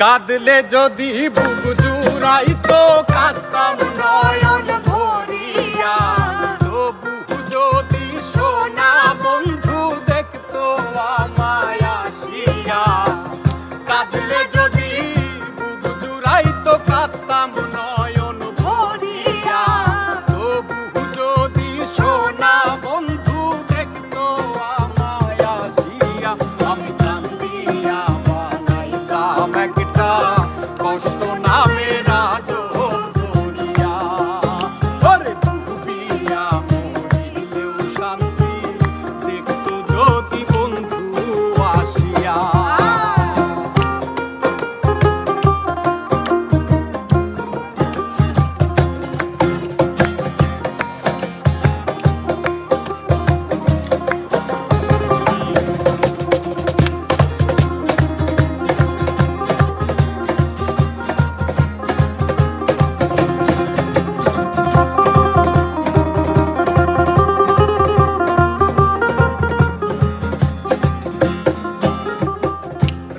কাঁদলে যদি বুক জুড়াইতো কাঁদতাম নয়ন ভরিয়া, তবু যদি সোনা বন্ধু দেখতো আমায় আসিয়া। কাঁদলে যদি বুক জুড়াইতো কাঁদতাম নয়ন ভরিয়া, তবু যদি সোনা বন্ধু দেখতো আমায় আসিয়া। আমি কান্দিয়া বানাইতাম একটা কষ্ট নামের রাজদুনিয়া। ওরে ডুবিয়া মরিলেও শান্তি দেখতো যদি বন্ধু আসিয়া।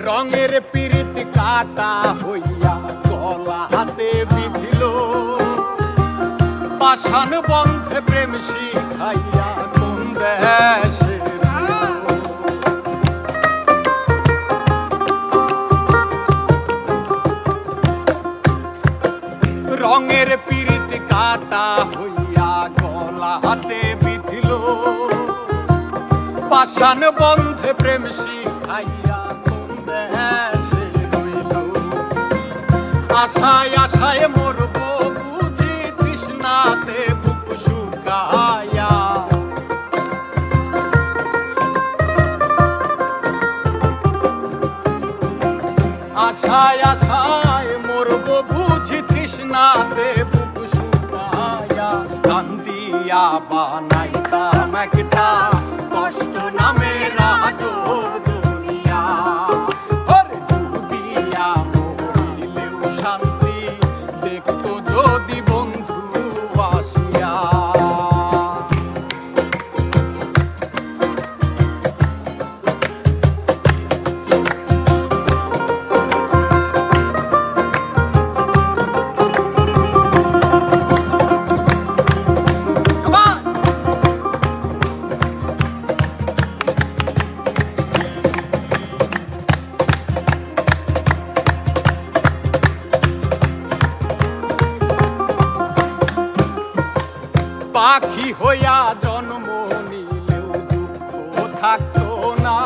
রঙের পিরিত কাটা হইয়া গলা হাতে বিধিল, পাষাণ বন্ধে প্রেম শিখাইয়া কোন দেশে। রঙের পিরিত কাটা হইয়া গলা হাতে বিধিল, পাষাণ বন্ধে প্রেম শিখাইয়া আশায় আশায় মরব বুঝি তৃষ্ণাতে বুক শুকায়া। আশায় আশায় মরব বুঝি তৃষ্ণাতে বুক শুকায়া। কান্দিয়া বানাইতাম একটা কষ্ট নামের রাজদুনিয়া। ওরে ডুবিয়া মরিলেও শান্তি দেখতো যদি বন্ধু আসিয়া। পাখি হইয়া জন্ম নিলেও দুঃখ থাকতো না,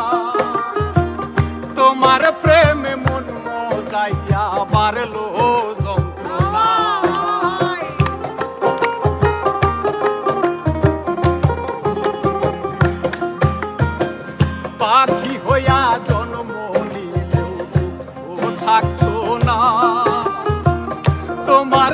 তোমার প্রেমে মন মজাইয়া বাড়লো যন্ত্রণা। পাখি হইয়া জন্ম নিলেও দুঃখ থাকতো না, তোমার